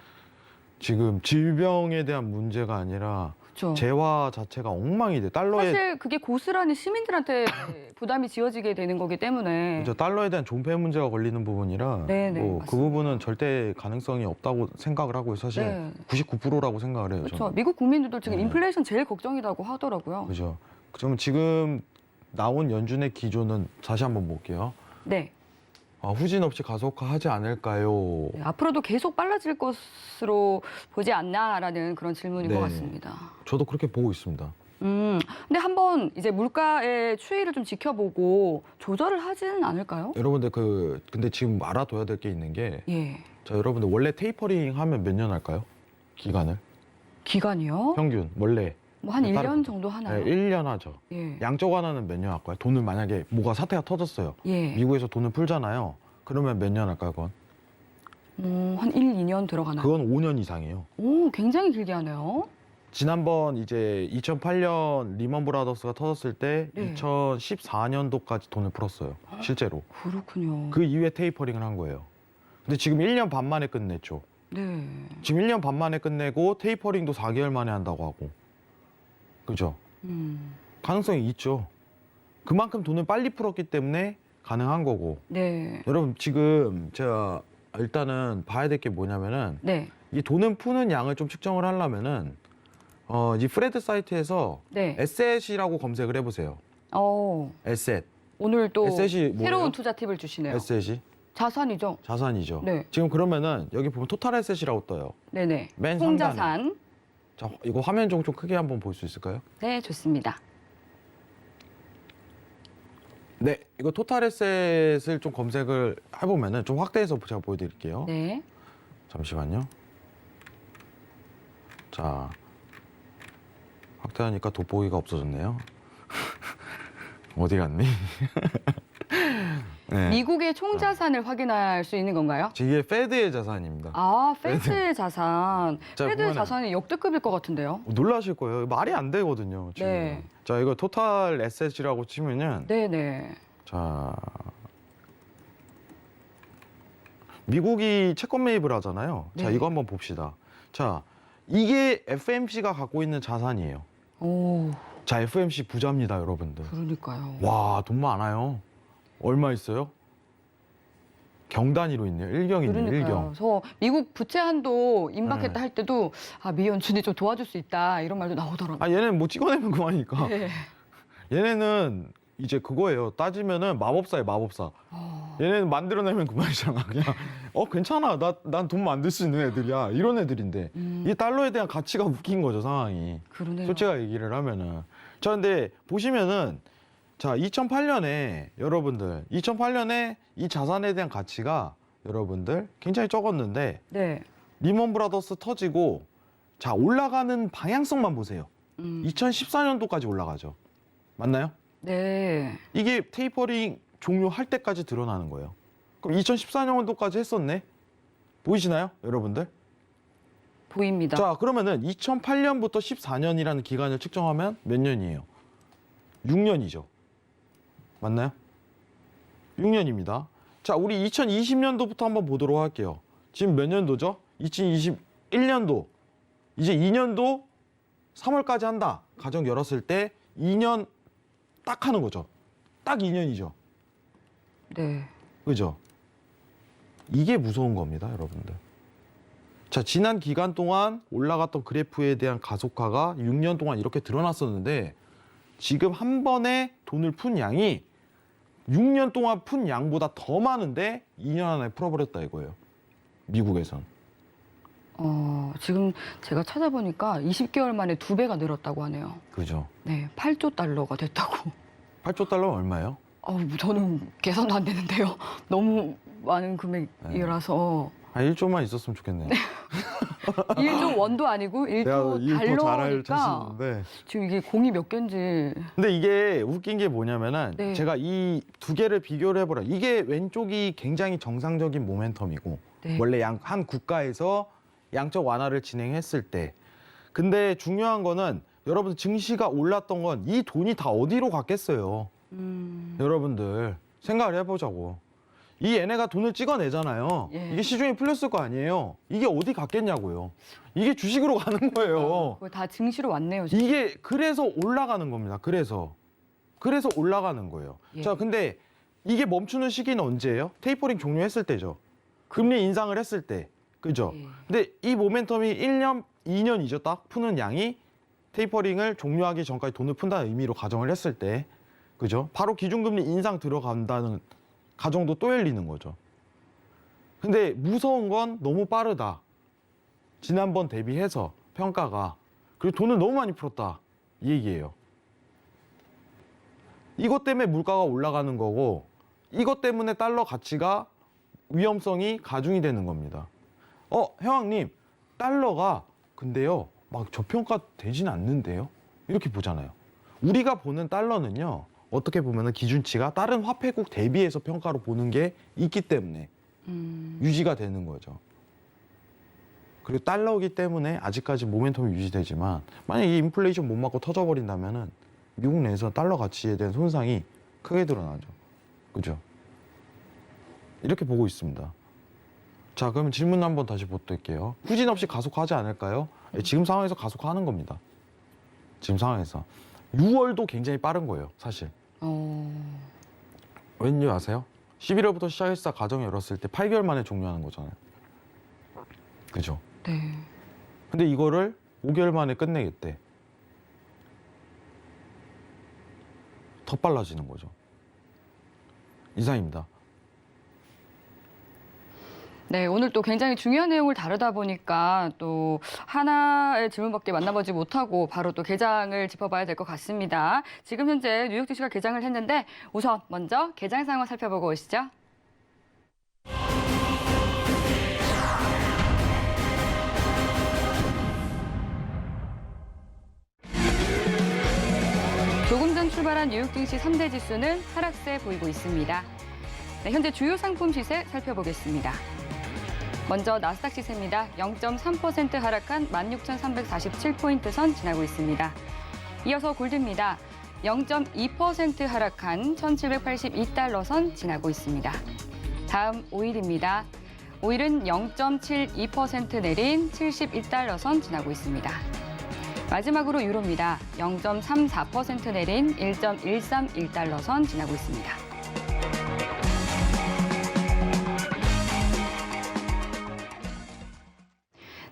지금 질병에 대한 문제가 아니라 그렇죠. 재화 자체가 엉망이 돼. 달러에 사실 그게 고스란히 시민들한테 부담이 지어지게 되는 거기 때문에. 그죠, 달러에 대한 존폐 문제가 걸리는 부분이라 네네, 뭐 그 맞습니다. 부분은 절대 가능성이 없다고 생각을 하고요. 사실 네. 99%라고 생각을 해요. 그렇죠. 저는. 미국 국민들도 지금 네. 인플레이션 제일 걱정이라고 하더라고요. 그죠. 그럼 지금 나온 연준의 기조는 다시 한번 볼게요. 네. 후진 없이 가속화하지 않을까요? 네, 앞으로도 계속 빨라질 것으로 보지 않나라는 그런 질문인 것 네. 같습니다. 저도 그렇게 보고 있습니다. 근데 한번 이제 물가의 추이를 좀 지켜보고 조절을 하지는 않을까요? 여러분들 근데 지금 알아둬야 될 게 있는 게 예. 자, 여러분들 원래 테이퍼링 하면 몇 년 할까요? 기간을? 기간이요? 평균 원래 뭐 한 따로 1년 정도 하나요? 1년 하죠. 예. 양적 완화는 몇 년 할까요? 돈을 만약에 뭐가 사태가 터졌어요. 예. 미국에서 돈을 풀잖아요. 그러면 몇 년 할까요, 그건? 한 1, 2년 들어가나요? 그건 5년 이상이에요. 오, 굉장히 길게 하네요. 지난번 이제 2008년 리먼 브라더스가 터졌을 때 네. 2014년도까지 돈을 풀었어요. 실제로. 그렇군요. 그 이후에 테이퍼링을 한 거예요. 근데 지금 1년 반 만에 끝냈죠. 네. 지금 1년 반 만에 끝내고 테이퍼링도 4개월 만에 한다고 하고. 그죠? 가능성이 있죠. 그만큼 돈을 빨리 풀었기 때문에 가능한 거고. 네. 여러분 지금 제가 일단은 봐야 될 게 뭐냐면은 네. 이 돈을 푸는 양을 좀 측정을 하려면은 이 프레드 사이트에서 네. 에셋이라고 검색을 해보세요. 에셋. 오늘 또 에셋이 뭐예요? 새로운 투자 팁을 주시네요. 에셋이 자산이죠? 자산이죠. 네. 지금 그러면은 여기 보면 토탈 에셋이라고 떠요. 네네. 맨 상단에. 총자산. 자, 이거 화면 좀 크게 한번 볼 수 있을까요? 네, 좋습니다. 네, 이거 토탈 에셋을 좀 검색을 해보면은 좀 확대해서 제가 보여드릴게요. 네. 잠시만요. 자, 확대하니까 돋보기가 없어졌네요. 어디 갔니? 네. 미국의 총자산을 확인할 수 있는 건가요? 이게 페드의 자산입니다. 아, 페드의 자산. 자, 페드의 보면은- 자산이 역대급일 것 같은데요. 놀라실 거예요. 말이 안 되거든요. 지금. 네. 자, 이거 토탈 에셋이라고 치면은 네네. 자, 미국이 채권 매입을 하잖아요. 자, 네. 이거 한번 봅시다. 자, 이게 FMC가 갖고 있는 자산이에요. 오, 자, FMC 부자입니다, 여러분들. 그러니까요. 와, 돈 많아요. 얼마 있어요? 경 단위로 있네요. 일경이네요, 그러니까요. 일경. 그래서 미국 부채 한도 임박했다 네. 할 때도 미 연준이 좀 도와줄 수 있다 이런 말도 나오더라고요. 아, 얘네는 뭐 찍어내면 그만이니까. 네. 얘네는 이제 그거예요. 따지면은 마법사예요, 마법사. 얘네는 만들어내면 그만이잖아. 그냥 괜찮아. 난 돈 만들 수 있는 애들이야. 이런 애들인데 이 달러에 대한 가치가 웃긴 거죠, 상황이. 그러네요. 솔직하게 얘기를 하면은. 자, 근데 보시면은 자, 2008년에 여러분들 2008년에 이 자산에 대한 가치가 여러분들 굉장히 적었는데 네. 리먼 브라더스 터지고 자, 올라가는 방향성만 보세요. 2014년도까지 올라가죠. 맞나요? 네. 이게 테이퍼링 종료할 때까지 드러나는 거예요. 그럼 2014년도까지 했었네. 보이시나요, 여러분들? 보입니다. 자, 그러면은 2008년부터 14년이라는 기간을 측정하면 몇 년이에요? 6년이죠. 맞나요? 6년입니다. 자, 우리 2020년도부터 한번 보도록 할게요. 지금 몇 년도죠? 2021년도. 이제 2년도 3월까지 한다. 가정 열었을 때 2년 딱 하는 거죠. 딱 2년이죠. 네. 그죠? 이게 무서운 겁니다, 여러분들. 자, 지난 기간 동안 올라갔던 그래프에 대한 가속화가 6년 동안 이렇게 드러났었는데 지금 한 번에 돈을 푼 양이 6년 동안 푼 양보다 더 많은데 2년 안에 풀어버렸다 이거예요. 미국에선. 지금 제가 찾아보니까 20개월 만에 2배가 늘었다고 하네요. 그죠? 네, 8조 달러가 됐다고. 8조 달러면 얼마예요? 저는 계산도 안 되는데요. 너무 많은 금액이라서. 한 1조만 있었으면 좋겠네요. 1조 원도 아니고 1조 달러니까 지금 이게 공이 몇 개인지. 근데 이게 웃긴 게 뭐냐면은 네. 제가 이 두 개를 비교를 해보라. 이게 왼쪽이 굉장히 정상적인 모멘텀이고 네. 원래 한 국가에서 양적 완화를 진행했을 때. 근데 중요한 거는 여러분 증시가 올랐던 건 이 돈이 다 어디로 갔겠어요. 여러분들 생각을 해보자고. 이 얘네가 돈을 찍어내잖아요. 예. 이게 시중에 풀렸을 거 아니에요. 이게 어디 갔겠냐고요. 이게 주식으로 가는 거예요. 그거 다 증시로 왔네요. 지금. 이게 그래서 올라가는 겁니다. 그래서 올라가는 거예요. 예. 자, 근데 이게 멈추는 시기는 언제예요? 테이퍼링 종료했을 때죠. 금리 인상을 했을 때. 그죠? 예. 근데 이 모멘텀이 1년, 2년이죠. 딱 푸는 양이 테이퍼링을 종료하기 전까지 돈을 푼다는 의미로 가정을 했을 때. 그죠? 바로 기준금리 인상 들어간다는 가정도 또 열리는 거죠. 근데 무서운 건 너무 빠르다. 지난번 대비해서 평가가. 그리고 돈을 너무 많이 풀었다. 이 얘기예요. 이것 때문에 물가가 올라가는 거고 이것 때문에 달러 가치가 위험성이 가중이 되는 겁니다. 회왕님, 달러가 근데요 막 저평가 되진 않는데요? 이렇게 보잖아요. 우리가 보는 달러는요 어떻게 보면 기준치가 다른 화폐국 대비해서 평가로 보는 게 있기 때문에 유지가 되는 거죠. 그리고 달러이기 때문에 아직까지 모멘텀이 유지되지만 만약에 이 인플레이션 못 막고 터져버린다면은 미국 내에서 달러 가치에 대한 손상이 크게 드러나죠. 그죠? 이렇게 보고 있습니다. 자, 그럼 질문 한번 다시 보도할게요. 후진 없이 가속하지 않을까요? 지금 상황에서 가속하는 겁니다. 지금 상황에서. 6월도 굉장히 빠른 거예요, 사실. 왠지 아세요? 11월부터 시작해서 가정 열었을 때 8개월 만에 종료하는 거잖아요. 그죠? 네. 근데 이거를 5개월 만에 끝내겠대. 더 빨라지는 거죠. 이상입니다. 네, 오늘 또 굉장히 중요한 내용을 다루다 보니까 또 하나의 질문밖에 만나보지 못하고 바로 또 개장을 짚어봐야 될 것 같습니다. 지금 현재 뉴욕 증시가 개장을 했는데 우선 먼저 개장 상황 살펴보고 오시죠. 조금 전 출발한 뉴욕 증시 3대 지수는 하락세 보이고 있습니다. 네, 현재 주요 상품 시세 살펴보겠습니다. 먼저 나스닥 시세입니다. 0.3% 하락한 16,347포인트 선 지나고 있습니다. 이어서 골드입니다. 0.2% 하락한 1,782달러 선 지나고 있습니다. 다음 오일입니다. 오일은 0.72% 내린 71달러 선 지나고 있습니다. 마지막으로 유로입니다. 0.34% 내린 1.131달러 선 지나고 있습니다.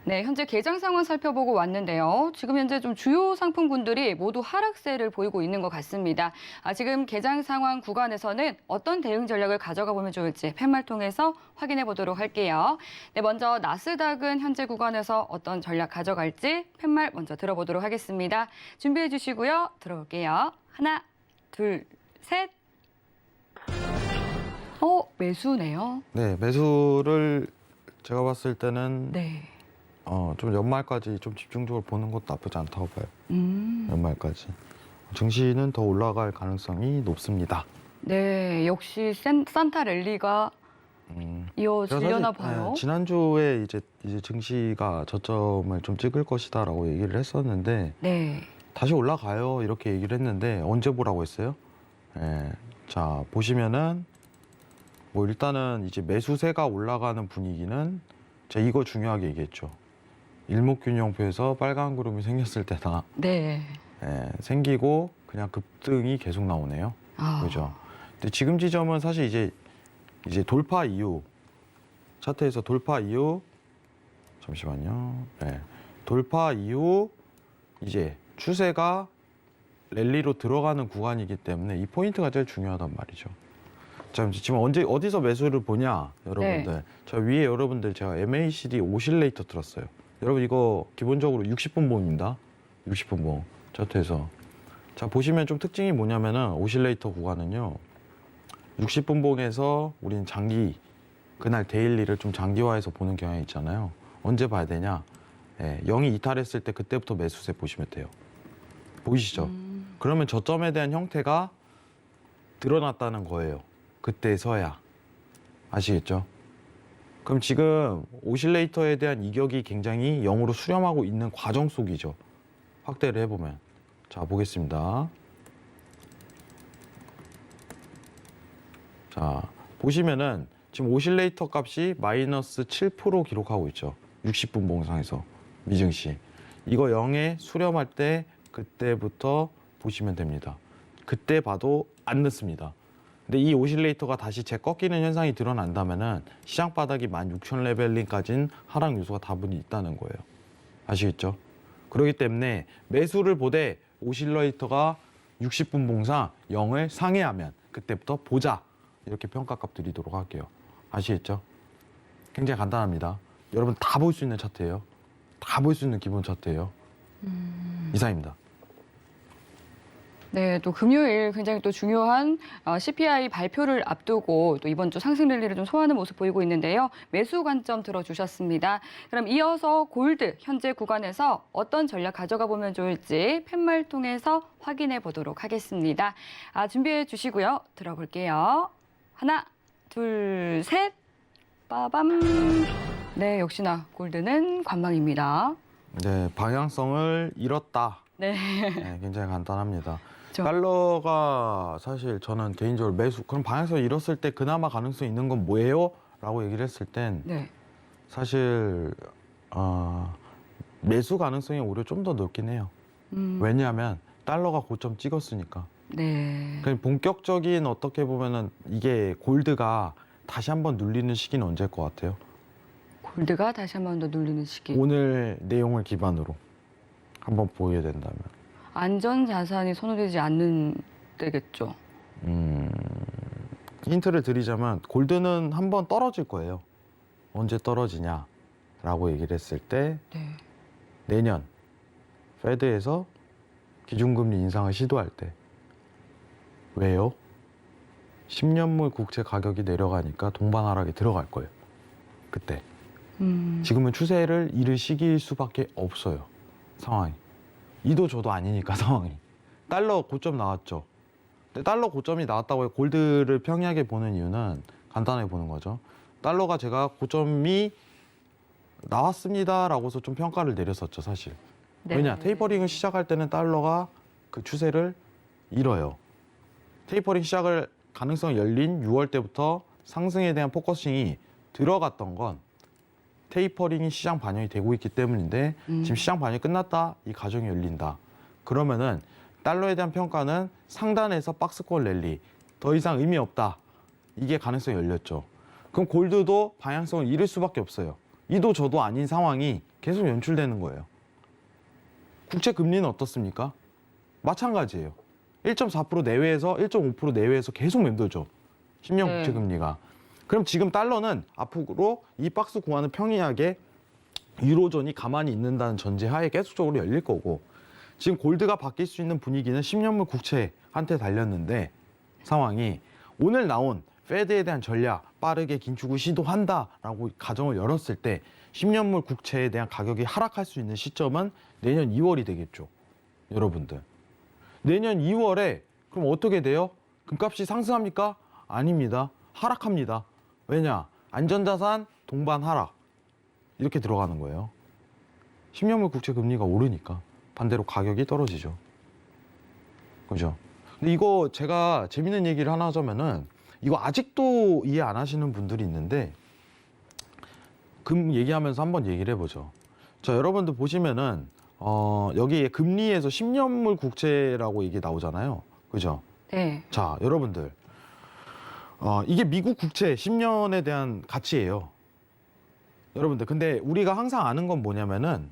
네, 현재 개장 상황 살펴보고 왔는데요. 지금 현재 좀 주요 상품군들이 모두 하락세를 보이고 있는 것 같습니다. 지금 개장 상황 구간에서는 어떤 대응 전략을 가져가 보면 좋을지 팻말 통해서 확인해 보도록 할게요. 네, 먼저 나스닥은 현재 구간에서 어떤 전략 가져갈지 팻말 먼저 들어보도록 하겠습니다. 준비해 주시고요. 들어볼게요. 하나, 둘, 셋. 매수네요. 네, 매수를 제가 봤을 때는 네. 좀 연말까지 좀 집중적으로 보는 것도 나쁘지 않다고 봐요. 연말까지. 증시는 더 올라갈 가능성이 높습니다. 네, 역시 산타 랠리가 이어지려나 봐요. 지난주에 이제 증시가 저점을 좀 찍을 것이다라고 얘기를 했었는데 네. 다시 올라가요 이렇게 얘기를 했는데 언제 보라고 했어요? 예. 자 보시면은 뭐 일단은 이제 매수세가 올라가는 분위기는 제가 이거 중요하게 얘기했죠. 일목균형표에서 빨간 구름이 생겼을 때나 네. 예, 생기고 그냥 급등이 계속 나오네요. 아. 그죠? 근데 지금 지점은 사실 이제 돌파 이후 차트에서 돌파 이후 잠시만요. 네. 돌파 이후 이제 추세가 랠리로 들어가는 구간이기 때문에 이 포인트가 제일 중요하단 말이죠. 자, 지금 어디서 매수를 보냐, 여러분들. 네. 저 위에 여러분들 제가 MACD 오실레이터 들었어요. 여러분 이거 기본적으로 60분 봉입니다. 60분 봉 차트에서. 자, 보시면 좀 특징이 뭐냐면은 오실레이터 구간은요. 60분 봉에서 우린 그날 데일리를 좀 장기화해서 보는 경향이 있잖아요. 언제 봐야 되냐? 예, 0이 이탈했을 때 그때부터 매수세 보시면 돼요. 보이시죠? 그러면 저점에 대한 형태가 드러났다는 거예요. 그때서야. 아시겠죠? 그럼 지금 오실레이터에 대한 이격이 굉장히 0으로 수렴하고 있는 과정 속이죠. 확대를 해보면. 자, 보겠습니다. 자, 보시면은 지금 오실레이터 값이 마이너스 7% 기록하고 있죠. 60분 봉상에서 미증시. 이거 0에 수렴할 때 그때부터 보시면 됩니다. 그때 봐도 안 늦습니다. 근데 이 오실레이터가 다시 꺾이는 현상이 드러난다면은 시장 바닥이 16,000레벨링까지는 하락 요소가 다분히 있다는 거예요. 아시겠죠? 그렇기 때문에 매수를 보되 오실레이터가 60분 봉상 0을 상회하면 그때부터 보자. 이렇게 평가값 드리도록 할게요. 아시겠죠? 굉장히 간단합니다. 여러분 다 볼 수 있는 차트예요. 다 볼 수 있는 기본 차트예요. 이상입니다. 네, 또 금요일 굉장히 또 중요한 CPI 발표를 앞두고 또 이번 주 상승 랠리를 좀 소화하는 모습 보이고 있는데요. 매수 관점 들어주셨습니다. 그럼 이어서 골드 현재 구간에서 어떤 전략 가져가 보면 좋을지 팻말 통해서 확인해 보도록 하겠습니다. 준비해 주시고요. 들어볼게요. 하나, 둘, 셋. 빠밤. 네, 역시나 골드는 관망입니다. 네, 방향성을 잃었다. 네. 네, 굉장히 간단합니다. 그렇죠. 달러가 사실 저는 개인적으로 그럼 방향성을 잃었을 때 그나마 가능성이 있는 건 뭐예요? 라고 얘기를 했을 땐 네. 사실 매수 가능성이 오히려 좀 더 높긴 해요. 왜냐하면 달러가 고점 찍었으니까. 네. 그냥 본격적인 어떻게 보면은 이게 골드가 다시 한번 눌리는 시기는 언제일 것 같아요? 골드가 다시 한 번 더 눌리는 시기. 오늘 내용을 기반으로 한번 보게 된다면. 안전 자산이 선호되지 않는 때겠죠. 힌트를 드리자면 골드는 한번 떨어질 거예요. 언제 떨어지냐라고 얘기를 했을 때 네. 내년 페드에서 기준금리 인상을 시도할 때. 왜요? 10년물 국채 가격이 내려가니까 동반 하락에 들어갈 거예요. 그때. 지금은 추세를 잃을 시기일 수밖에 없어요. 상황이. 이도 저도 아니니까 상황이. 달러 고점 나왔죠. 근데 달러 고점이 나왔다고 해서 골드를 평이하게 보는 이유는 간단하게 보는 거죠. 달러가 제가 고점이 나왔습니다라고서 좀 평가를 내렸었죠, 사실. 네. 왜냐? 테이퍼링을 시작할 때는 달러가 그 추세를 잃어요. 테이퍼링 시작을 가능성이 열린 6월 때부터 상승에 대한 포커싱이 들어갔던 건 테이퍼링이 시장 반영이 되고 있기 때문인데 지금 시장 반영이 끝났다. 이 과정이 열린다. 그러면은 달러에 대한 평가는 상단에서 박스권 랠리. 더 이상 의미 없다. 이게 가능성이 열렸죠. 그럼 골드도 방향성을 잃을 수밖에 없어요. 이도 저도 아닌 상황이 계속 연출되는 거예요. 국채 금리는 어떻습니까? 마찬가지예요. 1.4% 내외에서 1.5% 내외에서 계속 맴돌죠. 10년 네. 국채 금리가. 그럼 지금 달러는 앞으로 이 박스 구간을 평이하게 유로존이 가만히 있는다는 전제하에 계속적으로 열릴 거고 지금 골드가 바뀔 수 있는 분위기는 10년물 국채한테 달렸는데 상황이 오늘 나온 페드에 대한 전략 빠르게 긴축을 시도한다라고 가정을 열었을 때 10년물 국채에 대한 가격이 하락할 수 있는 시점은 내년 2월이 되겠죠. 여러분들. 내년 2월에 그럼 어떻게 돼요? 금값이 상승합니까? 아닙니다. 하락합니다. 왜냐? 안전자산 동반 하락 이렇게 들어가는 거예요. 10년물 국채 금리가 오르니까 반대로 가격이 떨어지죠. 그죠? 근데 이거 제가 재밌는 얘기를 하나 하자면은 이거 아직도 이해 안 하시는 분들이 있는데 금 얘기하면서 한번 얘기를 해보죠. 자, 여러분들 보시면은 여기에 금리에서 10년물 국채라고 이게 나오잖아요. 그죠? 네. 자, 여러분들 이게 미국 국채 10년에 대한 가치예요. 여러분들 근데 우리가 항상 아는 건 뭐냐면은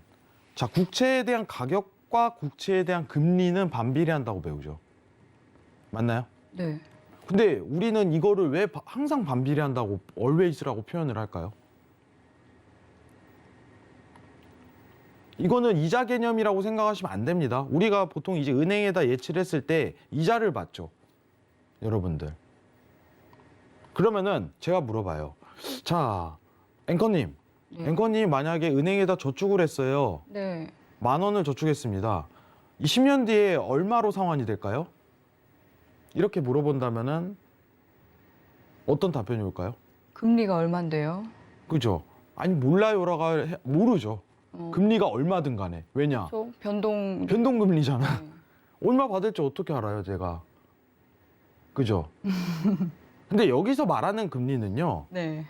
자, 국채에 대한 가격과 국채에 대한 금리는 반비례한다고 배우죠. 맞나요? 네. 근데 우리는 이거를 왜 항상 반비례한다고 always라고 표현을 할까요? 이거는 이자 개념이라고 생각하시면 안 됩니다. 우리가 보통 이제 은행에다 예치를 했을 때 이자를 받죠. 여러분들. 그러면은 제가 물어봐요. 자, 앵커님. 네. 앵커님 만약에 은행에다 저축을 했어요. 네. 10,000원을 저축했습니다. 이 10년 뒤에 얼마로 상환이 될까요? 이렇게 물어본다면은 어떤 답변이 올까요? 금리가 얼만데요? 그죠? 아니 몰라요라고 모르죠. 금리가 얼마든 간에. 왜냐? 변동금리잖아. 네. 얼마 받을지 어떻게 알아요, 제가. 그죠? 근데 여기서 말하는 금리는요. 네.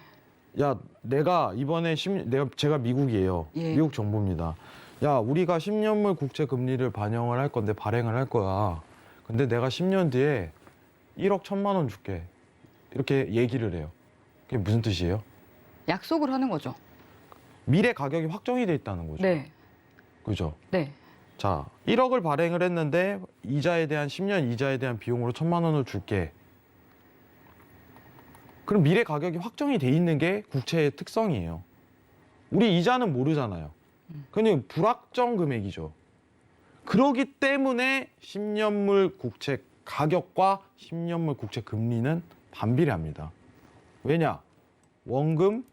야, 내가 이번에 제가 미국이에요. 예. 미국 정부입니다. 야, 우리가 10년물 국채 금리를 반영을 할 건데 발행을 할 거야. 근데 내가 10년 뒤에 1억 1,000만 원 줄게. 이렇게 얘기를 해요. 그게 무슨 뜻이에요? 약속을 하는 거죠. 미래 가격이 확정이 돼 있다는 거죠. 네. 그죠? 네. 자, 1억을 발행을 했는데 이자에 대한 10년 이자에 대한 비용으로 1,000만 원을 줄게. 그럼 미래 가격이 확정이 돼 있는 게 국채의 특성이에요. 우리 이자는 모르잖아요. 그냥 불확정 금액이죠. 그러기 때문에 10년물 국채 가격과 10년물 국채 금리는 반비례합니다. 왜냐? 원금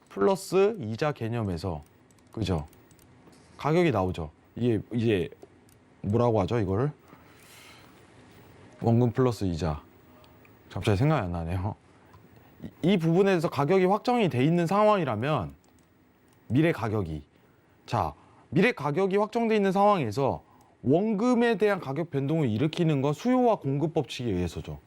플러스 이자 개념에서 그죠? 가격이 나오죠. 이게 이제 뭐라고 하죠, 이거를? 원금 플러스 이자. 갑자기 생각이 안 나네요. 이 부분에 대해서 가격이 확정이 돼 있는 상황이라면 미래 가격이 미래 가격이 확정돼 있는 상황에서 원금에 대한 가격 변동을 일으키는 건 수요와 공급 법칙에 의해서죠.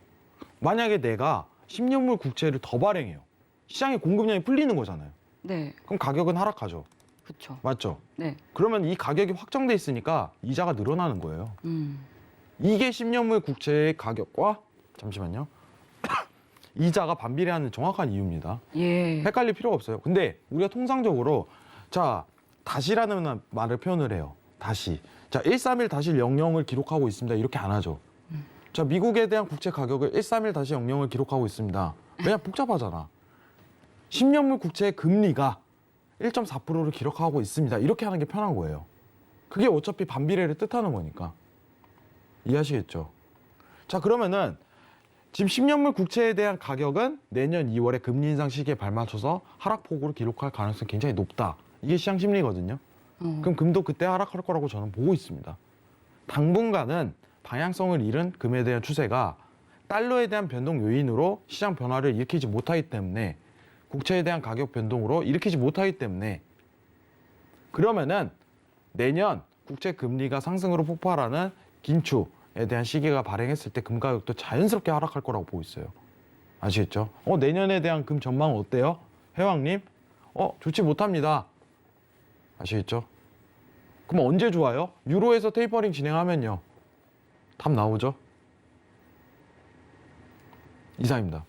만약에 내가 10년물 국채를 더 발행해요. 시장에 공급량이 풀리는 거잖아요. 네. 그럼 가격은 하락하죠. 그렇죠. 맞죠? 네. 그러면 이 가격이 확정돼 있으니까 이자가 늘어나는 거예요. 이게 10년물 국채의 가격과 잠시만요. 이자가 반비례하는 정확한 이유입니다. 예. 헷갈릴 필요가 없어요. 근데 우리가 통상적으로 자, 다시라는 말을 표현을 해요. 다시. 자, 131-00을 기록하고 있습니다. 이렇게 안 하죠. 자, 미국에 대한 국채 가격을 131-00을 기록하고 있습니다. 왜냐? 복잡하잖아. 10년물 국채의 금리가 1.4%를 기록하고 있습니다. 이렇게 하는 게 편한 거예요. 그게 어차피 반비례를 뜻하는 거니까. 이해하시겠죠? 자, 그러면은 지금 10년물 국채에 대한 가격은 내년 2월에 금리 인상 시기에 발맞춰서 하락폭으로 기록할 가능성이 굉장히 높다. 이게 시장 심리거든요. 그럼 금도 그때 하락할 거라고 저는 보고 있습니다. 당분간은 방향성을 잃은 금에 대한 추세가 달러에 대한 변동 요인으로 시장 변화를 일으키지 못하기 때문에 국채에 대한 가격 변동으로 일으키지 못하기 때문에 그러면은 내년 국채 금리가 상승으로 폭발하는 긴축에 대한 시기가 발행했을 때 금 가격도 자연스럽게 하락할 거라고 보고 있어요. 아시겠죠? 내년에 대한 금 전망은 어때요? 회왕님? 좋지 못합니다. 아시겠죠? 그럼 언제 좋아요? 유로에서 테이퍼링 진행하면요. 답 나오죠? 이상입니다.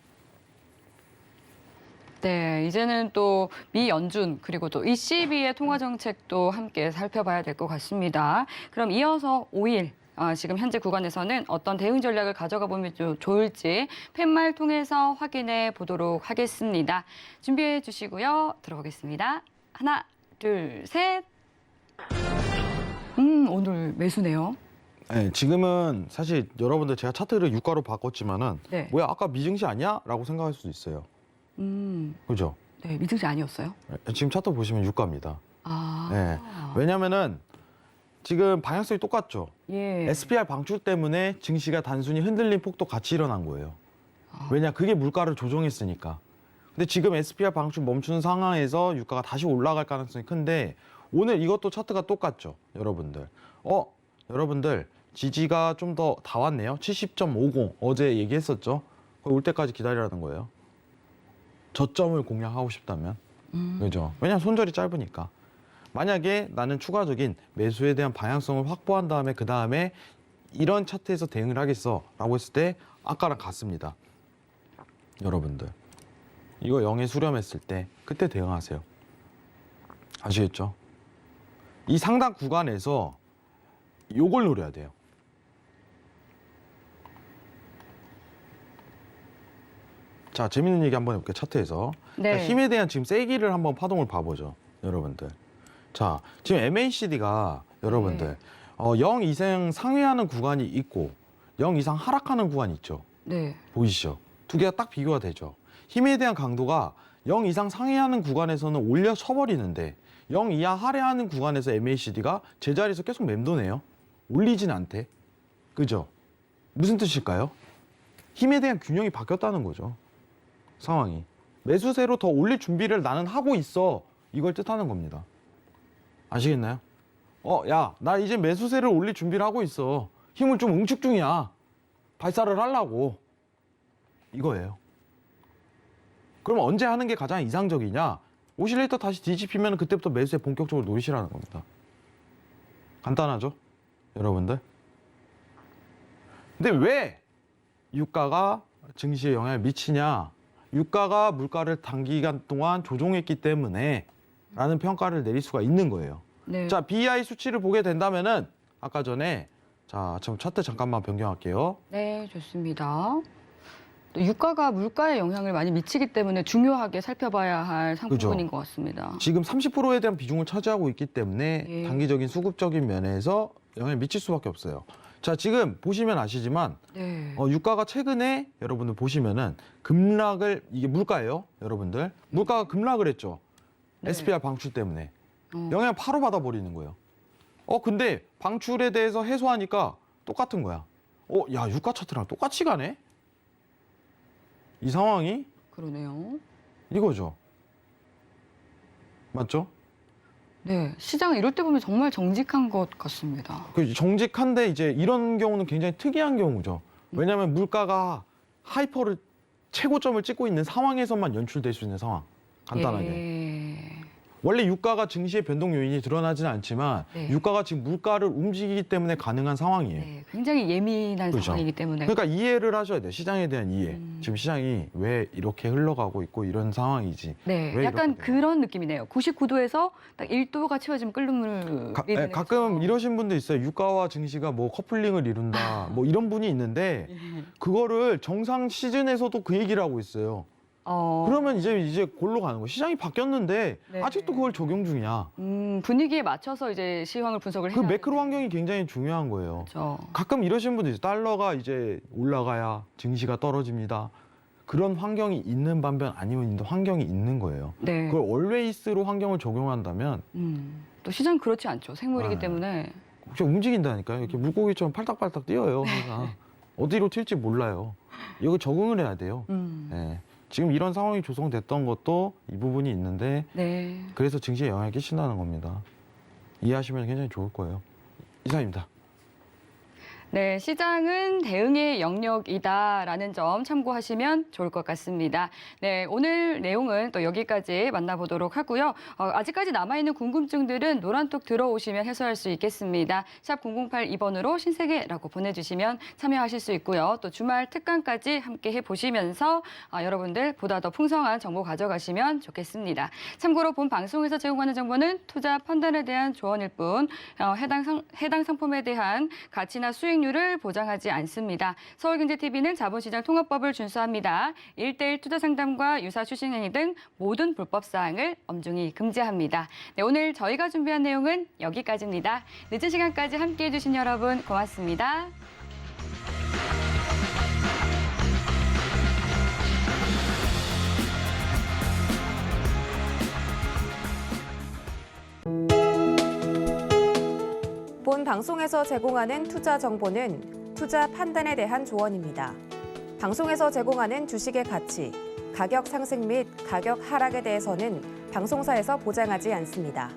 네, 이제는 또 미 연준 그리고 또 ECB의 통화 정책도 함께 살펴봐야 될 것 같습니다. 그럼 이어서 5일 지금 현재 구간에서는 어떤 대응 전략을 가져가 보면 좋을지 팻말 통해서 확인해 보도록 하겠습니다. 준비해 주시고요. 들어보겠습니다. 하나, 둘, 셋. 오늘 매수네요. 네, 지금은 사실 여러분들 제가 차트를 유가로 바꿨지만은 네. 뭐야 아까 미증시 아니야? 라고 생각할 수도 있어요. 그죠? 네, 미증시 아니었어요? 지금 차트 보시면 유가입니다. 아. 네. 왜냐면은 지금 방향성이 똑같죠. 예. SPR 방출 때문에 증시가 단순히 흔들린 폭도 같이 일어난 거예요. 왜냐, 그게 물가를 조종했으니까. 근데 지금 SPR 방출 멈추는 상황에서 유가가 다시 올라갈 가능성이 큰데 오늘 이것도 차트가 똑같죠, 여러분들. 여러분들 지지가 좀 더 다 왔네요. 70.50 어제 얘기했었죠. 거기 올 때까지 기다리라는 거예요. 저점을 공략하고 싶다면. 그죠? 왜냐면 손절이 짧으니까. 만약에 나는 추가적인 매수에 대한 방향성을 확보한 다음에 그 다음에 이런 차트에서 대응을 하겠어 라고 했을 때 아까랑 같습니다. 여러분들 이거 0에 수렴했을 때 그때 대응하세요. 아시겠죠? 이 상당 구간에서 요걸 노려야 돼요. 자, 재밌는 얘기 한번 해볼게요. 차트에서. 네. 자, 힘에 대한 지금 세기를 한번 파동을 봐보죠, 여러분들. 자, 지금 MACD가 여러분들 0 이상 상회하는 구간이 있고 0 이상 하락하는 구간이 있죠. 네. 보이시죠? 두 개가 딱 비교가 되죠. 힘에 대한 강도가 0 이상 상회하는 구간에서는 올려 쳐버리는데 0 이하 하회하는 구간에서 MACD가 제자리에서 계속 맴도네요. 올리진 않대. 그죠? 무슨 뜻일까요? 힘에 대한 균형이 바뀌었다는 거죠. 상황이. 매수세로 더 올릴 준비를 나는 하고 있어. 이걸 뜻하는 겁니다. 아시겠나요? 야, 나 이제 매수세를 올릴 준비를 하고 있어. 힘을 좀 응축 중이야. 발사를 하려고. 이거예요. 그럼 언제 하는 게 가장 이상적이냐? 오실레이터 다시 뒤집히면 그때부터 매수에 본격적으로 노리시라는 겁니다. 간단하죠? 여러분들? 근데 왜 유가가 증시에 영향을 미치냐? 유가가 물가를 단기간 동안 조종했기 때문에 라는 평가를 내릴 수가 있는 거예요. 네. 자, BI 수치를 보게 된다면은 아까 전에 자, 지금 차트 잠깐만 변경할게요. 네, 좋습니다. 또 유가가 물가에 영향을 많이 미치기 때문에 중요하게 살펴봐야 할 상품군인 그죠. 것 같습니다. 지금 30%에 대한 비중을 차지하고 있기 때문에 예. 단기적인 수급적인 면에서 영향을 미칠 수밖에 없어요. 자, 지금 보시면 아시지만 네. 유가가 최근에 여러분들 보시면은 급락을, 이게 물가예요, 여러분들. 물가가 급락을 했죠. 네. SPR 방출 때문에. 어. 영향을 바로 받아버리는 거예요. 근데 방출에 대해서 해소하니까 똑같은 거야. 야, 유가 차트랑 똑같이 가네? 이 상황이 그러네요. 이거죠. 맞죠? 네, 시장은 이럴 때 보면 정말 정직한 것 같습니다. 정직한데 이제 이런 경우는 굉장히 특이한 경우죠. 왜냐하면 물가가 하이퍼를 최고점을 찍고 있는 상황에서만 연출될 수 있는 상황. 간단하게. 예. 원래 유가가 증시의 변동 요인이 드러나지는 않지만 네. 유가가 지금 물가를 움직이기 때문에 가능한 상황이에요. 네, 굉장히 예민한 그렇죠. 상황이기 때문에. 그러니까 이해를 하셔야 돼요. 시장에 대한 이해. 지금 시장이 왜 이렇게 흘러가고 있고 이런 상황이지. 네, 왜 약간 이렇게 돼요? 그런 느낌이네요. 99도에서 딱 1도가 채워지면 끓는 물. 가끔 이러신 분도 있어요. 유가와 증시가 뭐 커플링을 이룬다. 뭐 이런 분이 있는데 그거를 정상 시즌에서도 그 얘기를 하고 있어요. 그러면 이제 골로 가는 거예요. 시장이 바뀌었는데 네. 아직도 그걸 적용 중이야. 분위기에 맞춰서 이제 시황을 분석을 그 해야 매크로 환경이 굉장히 중요한 거예요. 그렇죠. 가끔 이러신 분들 있어요. 달러가 이제 올라가야 증시가 떨어집니다. 그런 환경이 있는 반면 아니면 있는 환경이 있는 거예요. 네. 그걸 always로 환경을 적용한다면 또 시장 그렇지 않죠. 생물이기 네. 때문에. 혹시 움직인다니까요. 이렇게 물고기처럼 팔딱팔딱 뛰어요. 항상. 어디로 튈지 몰라요. 이거 적응을 해야 돼요. 네. 지금 이런 상황이 조성됐던 것도 이 부분이 있는데 네. 그래서 증시에 영향을 끼친다는 겁니다. 이해하시면 굉장히 좋을 거예요. 이상입니다. 네, 시장은 대응의 영역이다라는 점 참고하시면 좋을 것 같습니다. 네, 오늘 내용은 또 여기까지 만나보도록 하고요. 아직까지 남아있는 궁금증들은 노란톡 들어오시면 해소할 수 있겠습니다. 샵 0082번으로 신세계라고 보내주시면 참여하실 수 있고요. 또 주말 특강까지 함께 해보시면서 여러분들 보다 더 풍성한 정보 가져가시면 좋겠습니다. 참고로 본 방송에서 제공하는 정보는 투자 판단에 대한 조언일 뿐 해당 상품에 대한 가치나 수익률을 보장하지 않습니다. 서울경제TV는 자본시장 통합법을 준수합니다. 1:1 투자 상담과 유사 추신 행위 등 모든 불법 사항을 엄중히 금지합니다. 네, 오늘 저희가 준비한 내용은 여기까지입니다. 늦은 시간까지 함께해 주신 여러분 고맙습니다. 본 본 방송에서 제공하는 투자 정보는 투자 판단에 대한 조언입니다. 방송에서 제공하는 주식의 가치, 가격 상승 및 가격 하락에 대해서는 방송사에서 보장하지 않습니다.